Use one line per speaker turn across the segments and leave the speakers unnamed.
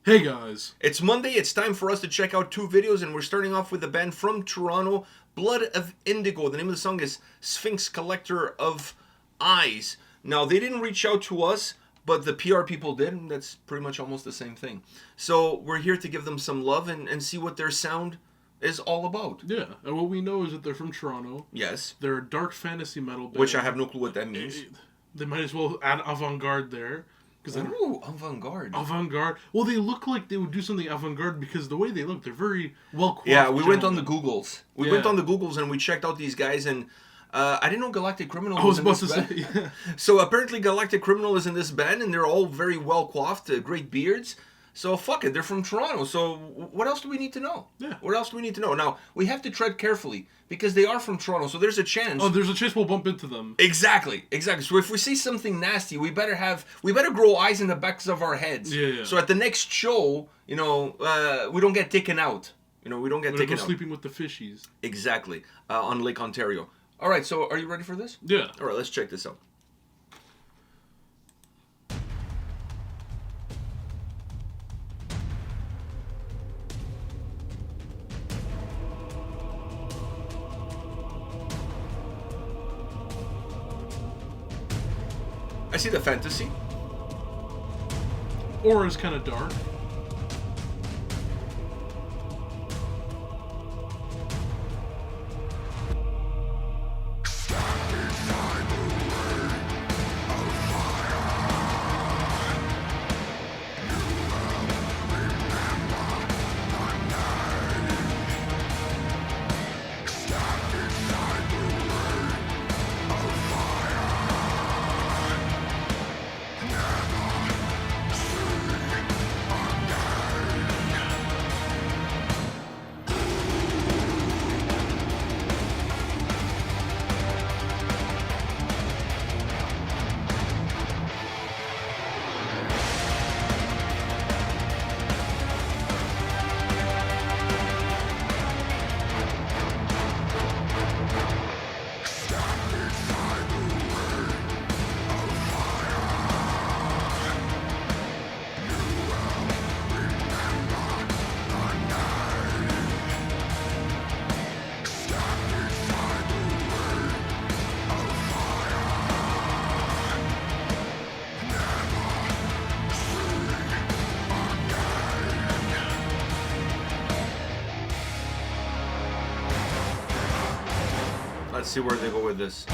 Hey guys.
It's Monday, it's time for us to check out two videos, and we're starting off with a band from Toronto, Blood of Indigo. The name of the song is Sphynx Collector of Eyes. Now, they didn't reach out to us, but the PR people did, and that's pretty much almost the same thing. So we're here to give them some love and see what their sound is all about.
Yeah, and what we know is that they're from Toronto.
Yes.
They're a dark fantasy metal band.
Which I have no clue what that means.
They might as well add avant-garde there.
Ooh, avant-garde.
Avant-garde. Well, they look like they would do something avant-garde because the way they look, they're very well-coiffed.
Yeah, we went on the
gentlemen.
Googles. We went on the Googles and we checked out these guys, and I didn't know Galactic Criminal
I was
was
about
in
to
this
say,
band.
yeah.
So apparently Galactic Criminal is in this band, and they're all very well coiffed, great beards. So fuck it, they're from Toronto. So what else do we need to know?
Yeah.
What else do we need to know? Now, we have to tread carefully because they are from Toronto, so there's a chance.
Oh, there's a chance we'll bump into them.
Exactly. So if we see something nasty, we better grow eyes in the backs of our heads.
Yeah.
So at the next show, we don't get taken out. We don't get
We're
taken
go
out.
sleeping with the fishies.
Exactly. On Lake Ontario. All right, so are you ready for this?
Yeah.
All right, let's check this out. I see the fantasy.
Aura's kind of dark.
Let's see where they go with this.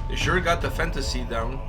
They sure got the fantasy down.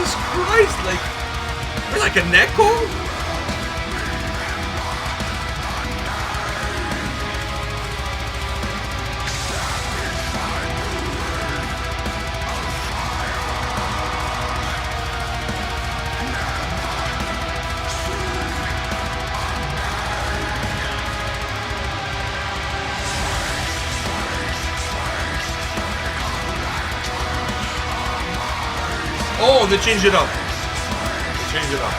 Jesus Christ! Like, you're like a Neko? Oh, they changed it up. They changed it up.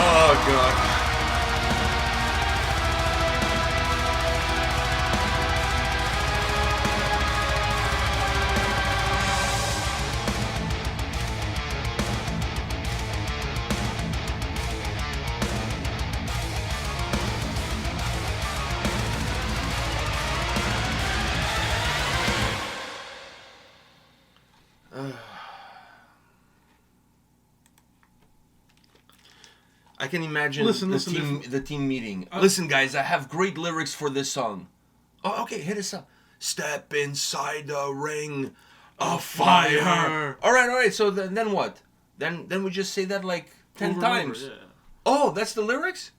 Oh, God. I can imagine the team meeting. Listen, guys, I have great lyrics for this song. Oh, okay, hit us up. Step inside the ring of fire. All right. So then what? Then we just say that like 10 times. Over, yeah. Oh, that's the lyrics?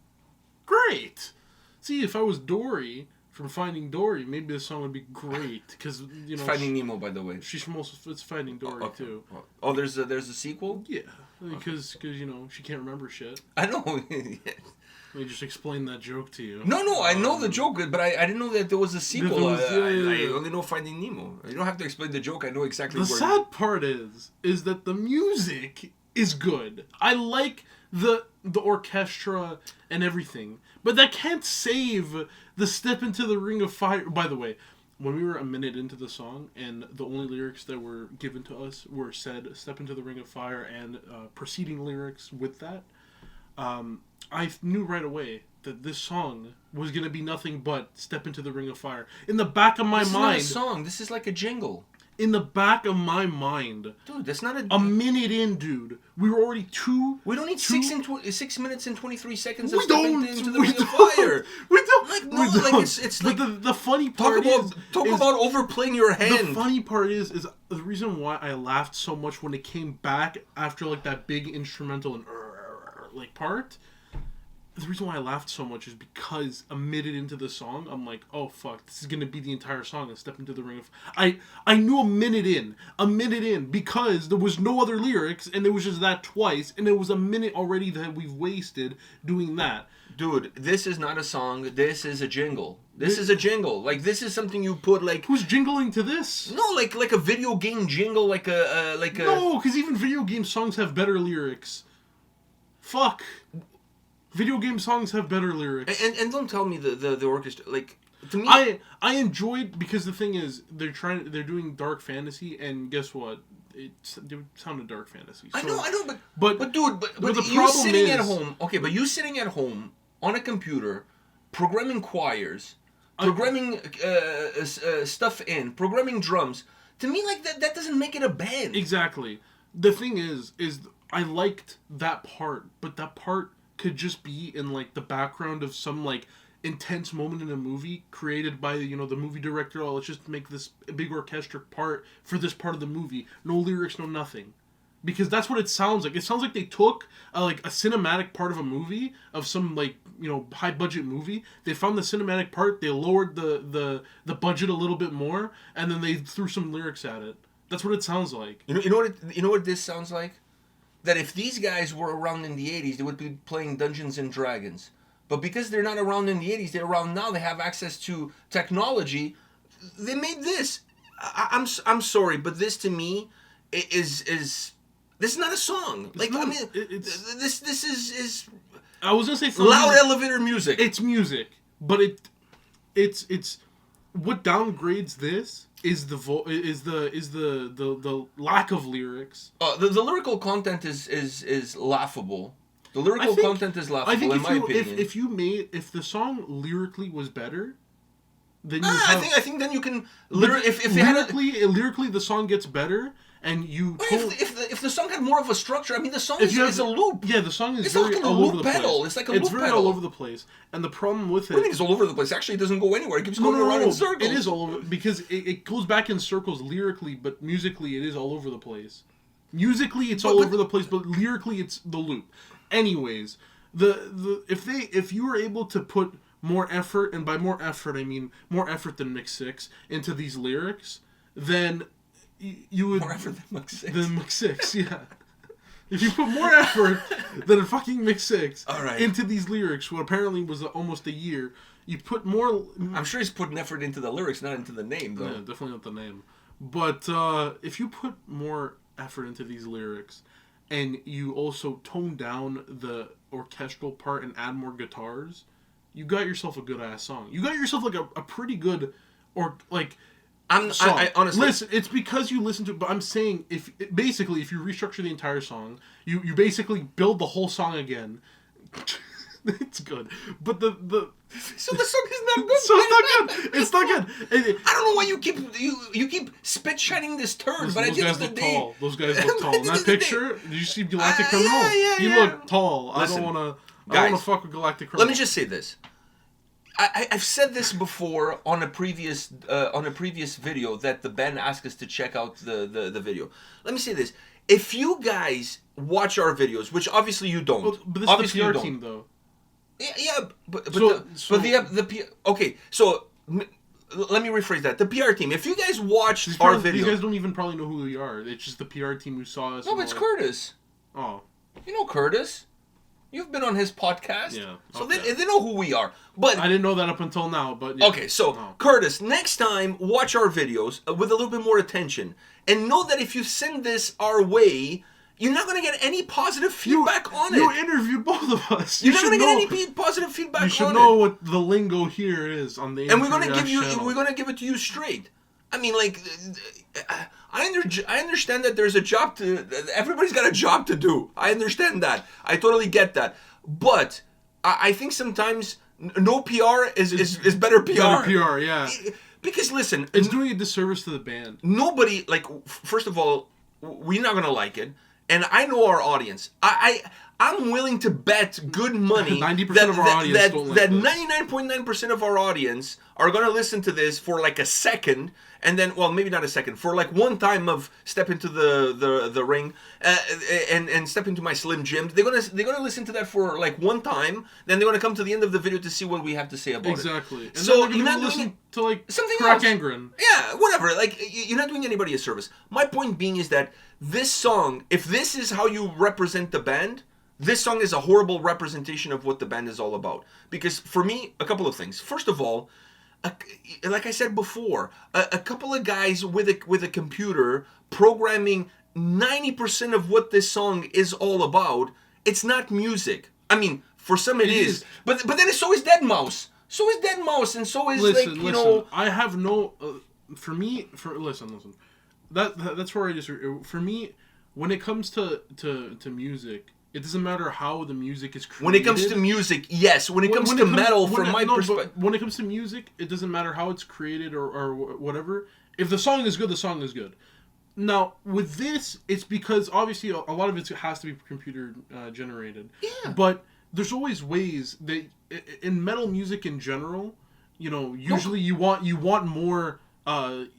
Great. See, if I was Dory from Finding Dory, maybe this song would be great because you know.
Finding Nemo, by the way.
She's from it's Finding Dory too.
Oh, there's a sequel?
Yeah, because you know she can't remember shit.
I know.
Let me just explain that joke to you.
No, I know the joke, but I didn't know that there was a sequel. I only know Finding Nemo. You don't have to explain the joke. I know exactly.
The sad part is that the music is good. I like the orchestra and everything, but that can't save the Step into the Ring of Fire. By the way, when we were a minute into the song and the only lyrics that were given to us were said "Step into the Ring of Fire" and preceding lyrics with that, I knew right away that this song was going to be nothing but "Step into the Ring of Fire." In the back of my mind...
This is not a song. This is like a jingle.
In the back of my mind...
Dude, that's not
a minute in, dude. We were already
We don't need 6 minutes and 23 seconds of stepping into the Ring of Fire.
We don't.
Like, no, like, it's like...
The funny part
Talk about overplaying your hand.
The funny part is the reason why I laughed so much when it came back after, like, that big instrumental and, like, part... The reason why I laughed so much is because a minute into the song, I'm like, oh fuck, this is gonna be the entire song and Step into the Ring of... I knew a minute in, because there was no other lyrics, and there was just that twice, and it was a minute already that we've wasted doing that.
Dude, this is not a song, this is a jingle. This is a jingle. Like, this is something you put, like...
Who's jingling to this?
No, like a video game jingle, like a...
No, because even video game songs have better lyrics. Fuck. Video game songs have better lyrics.
And don't tell me the orchestra, like, to me...
I enjoyed, because the thing is, they're doing dark fantasy, and guess what? It sounded dark fantasy. So,
I know, but
the
you sitting at home, okay, but you sitting at home on a computer, programming choirs, programming stuff in, programming drums, to me, like, that doesn't make it a band.
Exactly. The thing is I liked that part, but that part could just be in, like, the background of some, like, intense moment in a movie created by, you know, the movie director. Oh, let's just make this big orchestra part for this part of the movie. No lyrics, no nothing. Because that's what it sounds like. It sounds like they took, like, a cinematic part of a movie, of some, like, you know, high-budget movie. They found the cinematic part, they lowered the budget a little bit more, and then they threw some lyrics at it. That's what it sounds like.
You know what this sounds like? That if these guys were around in the 80s, they would be playing Dungeons and Dragons. But because they're not around in the 80s, they're around now, they have access to technology, they made this. I'm sorry, but this to me is this is not a song. This is
I was gonna say
loud elevator music.
It's music, but it's what downgrades this is the lack of lyrics.
The lyrical content is laughable. The lyrical content is laughable.
I think
in my opinion.
If the song lyrically was better, then
I think then you can
lyrically the song gets better, and you.
If the song had more of a structure, I mean, the song is a loop.
Yeah, the song is
it's
very
like
all over the place.
It's like a loop pedal.
It's very all over the place, and the problem with it.
What do you mean it's all over the place? Actually, it doesn't go anywhere. It keeps going around in circles.
It is all over because it goes back in circles lyrically, but musically it is all over the place. Musically, it's all over the place, but lyrically, it's the loop. Anyways, if you were able to put more effort, and by more effort I mean more effort than Mix 6 into these lyrics, then you would
more effort than Mix 6.
Than Mix 6, yeah. If you put more effort than a fucking Mix 6 into these lyrics, what apparently was almost a year, you put more.
I'm sure he's putting effort into the lyrics, not into the name, though.
Yeah, definitely not the name. But if you put more effort into these lyrics, and you also tone down the orchestral part and add more guitars, you got yourself a good ass song. You got yourself like a pretty good, or like.
I honestly
listen. It's because you listen to it, but I'm saying if you restructure the entire song, you basically build the whole song again. It's good, but the
so the song is not good.
So it's not good. It's not good.
I don't know why you keep spit shining this turd, but at the end of the day,
those guys look tall. In that picture, did you see Galactic Criminal? He looked tall.
Listen,
I don't want to fuck with Galactic Criminal.
Let me just say this. I've said this before on a previous video that the band asked us to check out the video. Let me say this: if you guys watch our videos, which obviously you don't,
but this
obviously
is the PR team though.
Yeah, okay. So let me rephrase that: the PR team. If you guys watch our videos,
these guys don't even probably know who we are. It's just the PR team who saw us.
No, but it's Curtis.
Oh,
you know Curtis. You've been on his podcast.
Yeah.
So they know who we are. But
I didn't know that up until now, but yeah.
Okay, so Curtis, next time watch our videos with a little bit more attention. And know that if you send this our way, you're not going to get any positive feedback on it.
You interviewed both of us.
You're not going to get any positive feedback on it.
You should know what the lingo here is on the
And we're going to give it to you straight. I mean, like, I understand that there's a job to. Everybody's got a job to do. I understand that. I totally get that. But I think sometimes no PR is better PR.
Better PR, yeah.
Because listen,
it's doing a disservice to the band.
Nobody, like, first of all, we're not gonna like it, and I know our audience. I'm willing to bet good money
90% of our audience don't like
that
this.
99.9% of our audience are gonna listen to this for like a second, and then, well, maybe not a second, for like one time of step into the ring and step into my Slim Jim. They're gonna listen to that for like one time, then they're gonna come to the end of the video to see what we have to say about it.
Exactly. And
so
you're not listen to like
something
Crack
else.
Angren.
Yeah, whatever. Like, you're not doing anybody a service. My point being is that this song, if this is how you represent the band, this song is a horrible representation of what the band is all about. Because for me, a couple of things. First of all, like I said before, a couple of guys with a computer programming 90% of what this song is all about. It's not music. I mean, for some it is. But then so is Dead Mouse. So is Dead Mouse, and so is
listen, I have no. Listen. That's where I just. For me, when it comes to music, it doesn't matter how the music is created.
When it comes to music, yes. When it comes to metal, from my perspective.
When it comes to music, it doesn't matter how it's created or whatever. If the song is good, the song is good. Now, with this, it's because obviously a lot of it has to be computer generated.
Yeah.
But there's always ways that in metal music in general, usually you want more.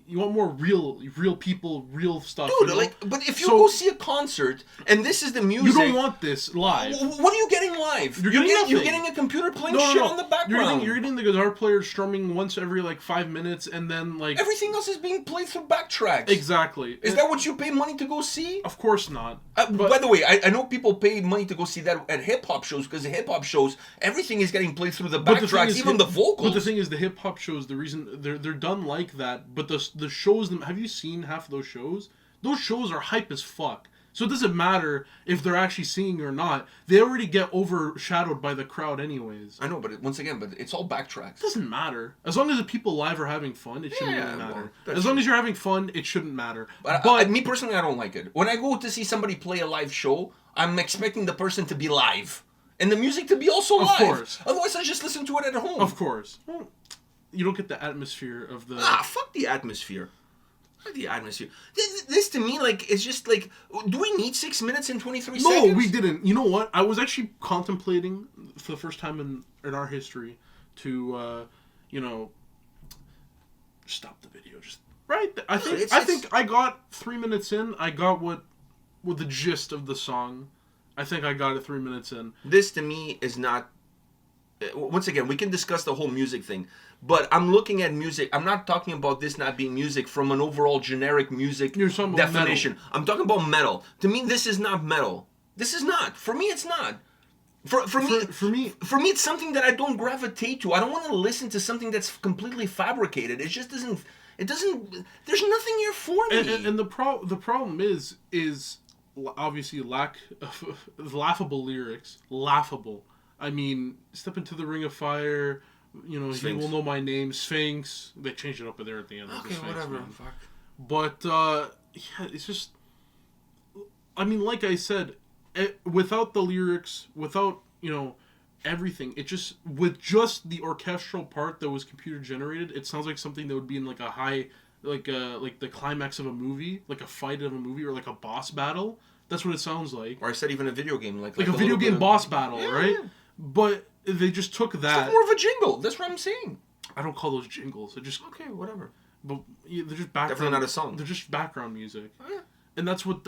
You want more real people, real stuff.
Dude, but if you go see a concert and this is the music,
you don't want this live.
What are you getting live? You're getting a computer playing shit on the background.
You're getting the guitar player strumming once every 5 minutes, and then
everything else is being played through backtracks.
Exactly.
Is that what you pay money to go see?
Of course not.
By the way, I know people pay money to go see that at hip hop shows, because the hip hop shows everything is getting played through the backtracks, even the vocals.
But the thing is, the hip hop shows, the reason they're done like that, but the shows, have you seen half of those shows? Those shows are hype as fuck. So it doesn't matter if they're actually singing or not. They already get overshadowed by the crowd anyways.
I know, but once again, it's all backtracks.
It doesn't matter. As long as the people live are having fun, it shouldn't really matter. As long as you're having fun, it shouldn't matter.
But me personally, I don't like it. When I go to see somebody play a live show, I'm expecting the person to be live. And the music to be also live.
Of course.
Otherwise, I just listen to it at home.
Of course. Well, you don't get the atmosphere of the...
Fuck the atmosphere. The atmosphere. This to me, like, is just like, do we need 6 minutes and 23
No,
seconds?
we didn't. You know what? I was actually contemplating for the first time in our history to, stop the video. Just right. I think I got 3 minutes in. I got what the gist of the song. I think I got it 3 minutes in.
This to me is not. Once again, we can discuss the whole music thing, but I'm looking at music. I'm not talking about this not being music from an overall generic music definition. I'm talking about metal. To me, this is not metal. This is not. For me, it's not. For me, it's something that I don't gravitate to. I don't want to listen to something that's completely fabricated. It just doesn't. It doesn't. There's nothing here for me.
And the problem is obviously lack of laughable lyrics. Laughable. I mean, step into the ring of fire. Sphynx. He will know my name. Sphynx. They changed it up there at the end.
Okay, Sphynx, whatever.
Man. Fuck. But yeah, it's just. I mean, like I said, without the lyrics, without everything, it just with just the orchestral part that was computer generated, it sounds like something that would be in like a high, like the climax of a movie, like a fight of a movie, or like a boss battle. That's what it sounds like.
Or I said even a video game, like
a video game boss battle, right? Yeah. But they just took that.
It's more of a jingle. That's what I'm saying.
I don't call those jingles. They're just
okay, whatever.
But they're just background.
Definitely not a song.
They're just background music.
Oh, yeah.
And that's what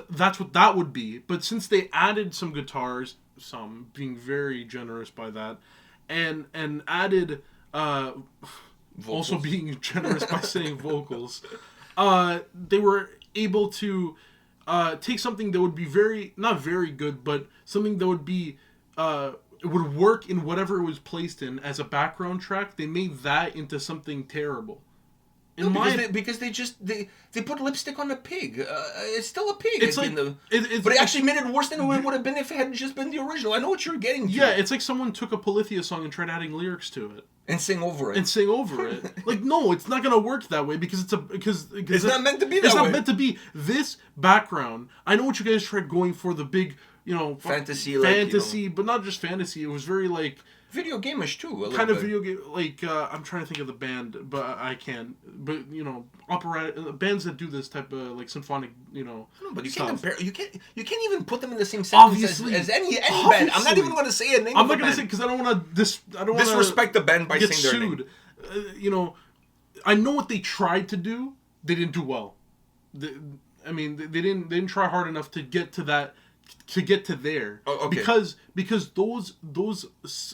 that would be. But since they added some guitars, some being very generous by that, and added also being generous by saying vocals, they were able to take something that would be not very good, but something that would be it would work in whatever it was placed in as a background track. They made that into something terrible.
Because they put lipstick on a pig. It's still a pig.
It's like,
but it actually made it worse than it would have been if it had just been the original. I know what you're getting to.
Yeah, it's like someone took a Polyphia song and tried adding lyrics to it.
And sing over it.
Like, no, it's not gonna work that way because
it's not meant to be that way.
It's not meant to be. This background, I know what you guys tried going for, the big,
fantasy,
but not just fantasy. It was very like
video game-ish too.
Kind of video game, like I'm trying to think of the band, but I can't. But operatic bands that do this type of like symphonic,
No, but you can't compare. You can't even put them in the same
sentence
as any band. I'm not even going to say a name.
I'm not going to say because I don't want to
disrespect the band by saying their name.
I know what they tried to do. They didn't do well. They didn't try hard enough to get to that. To get to there,
okay.
because those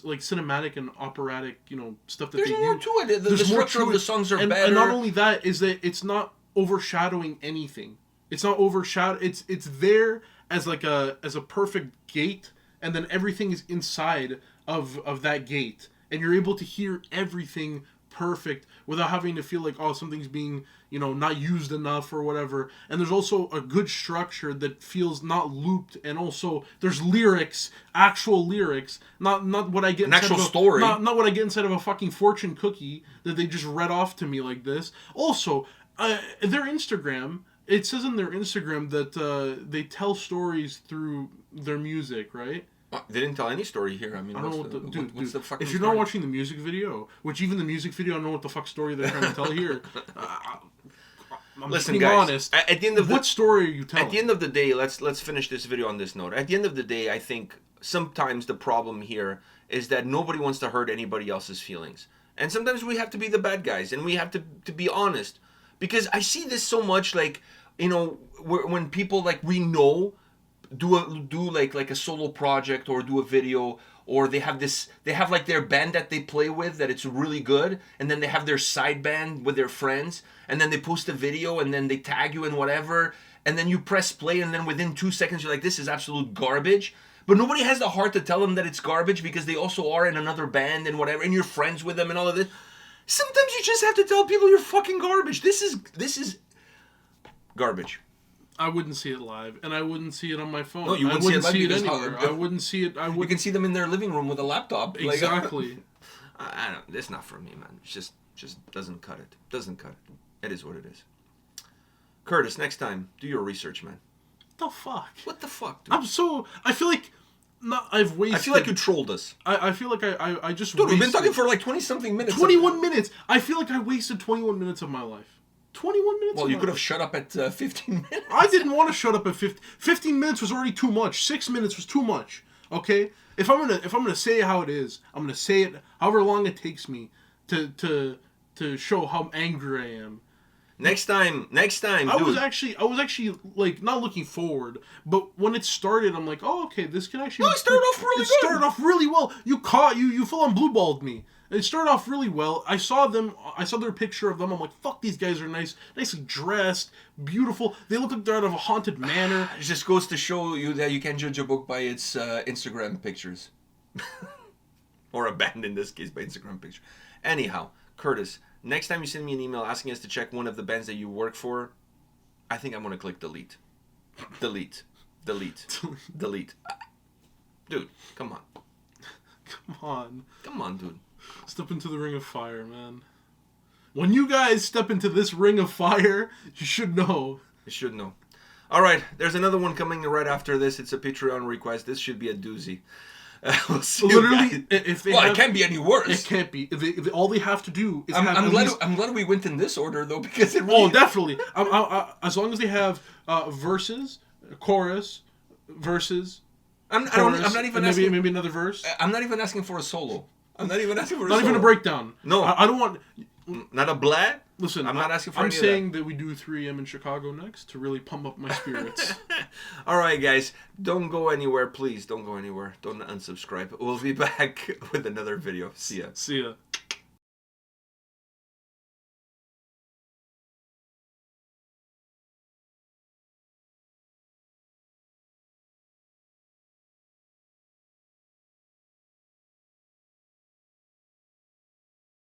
like cinematic and operatic stuff that
there's more to it. The structure of the songs are better.
And not only that is that it's not overshadowing anything. It's not It's there as like as a perfect gate, and then everything is inside of that gate, and you're able to hear everything perfect without having to feel like something's being not used enough or whatever. And there's also a good structure that feels not looped, and also there's lyrics, actual lyrics, not what I get
an actual story,
not what I get inside of a fucking fortune cookie that they just read off to me like this. Also, their Instagram, it says in their Instagram that they tell stories through their music, right?
They didn't tell any story here. I mean,
I don't know
what's the fucking
if you're
story?
Not watching the music video, which even the music video, I don't know what the fuck story they're trying to tell here.
Listen, guys.
Honest.
At the end of
what story are you telling?
At the end of the day, let's finish this video on this note. At the end of the day, I think sometimes the problem here is that nobody wants to hurt anybody else's feelings, and sometimes we have to be the bad guys, and we have to be honest. Because I see this so much, like when people like we know. Do like a solo project or do a video, or they have like their band that they play with that it's really good, and then they have their side band with their friends, and then they post a video and then they tag you and whatever, and then you press play, and then within 2 seconds you're like, this is absolute garbage. But nobody has the heart to tell them that it's garbage because they also are in another band and whatever, and you're friends with them and all of this. Sometimes you just have to tell people you're fucking garbage. This is garbage.
I wouldn't see it live, and I wouldn't see it on my phone.
No, you wouldn't see it
anywhere. I wouldn't see it.
You can see them in their living room with a laptop.
Exactly.
I don't. It's not for me, man. It's just doesn't cut it. Doesn't cut it. It is what it is. Curtis, next time, do your research, man.
What the fuck?
What the fuck, dude?
I feel like. I've wasted.
I feel like you trolled us.
I feel like I just.
Dude, we've been talking for like 20-something minutes.
21 minutes. I feel like I wasted 21 minutes of my life. 21 minutes.
Well, you could have shut up at 15 minutes.
I didn't want to shut up at 15 minutes was already too much. 6 minutes was too much. Okay? If I'm gonna say it how it is, I'm gonna say it however long it takes me to show how angry I am.
Next time,
I was actually like not looking forward, but when it started, I'm like, oh, okay, this can actually.
No, it started off really good.
It started off really well. You full on blue balled me. It started off really well. I saw their picture of them. I'm like, fuck, these guys are nicely dressed, beautiful. They look like they're out of a haunted manor.
It just goes to show you that you can't judge a book by its Instagram pictures, or a band in this case by Instagram picture. Anyhow, Curtis. Next time you send me an email asking us to check one of the bands that you work for, I think I'm going to click delete. Delete. Dude, come on. Come on, dude.
Step into the ring of fire, man. When you guys step into this ring of fire, you should know.
You should know. All right, there's another one coming right after this. It's a Patreon request. This should be a doozy. We'll see.
Literally, if they
it can't be any worse.
It can't be. All they have to do is
I'm glad we went in this order though, because it really.
Oh, definitely. As long as they have verses, chorus, verses.
I'm not even asking.
Maybe another verse.
I'm not even asking for a solo. I'm not even asking for a
not
solo.
even a breakdown.
No,
I don't want.
Not a blah.
Listen,
I'm not asking for.
I'm saying that we do 3am in Chicago next to really pump up my spirits.
All right, guys, don't go anywhere. Please don't go anywhere. Don't unsubscribe. We'll be back with another video. See ya.
See ya.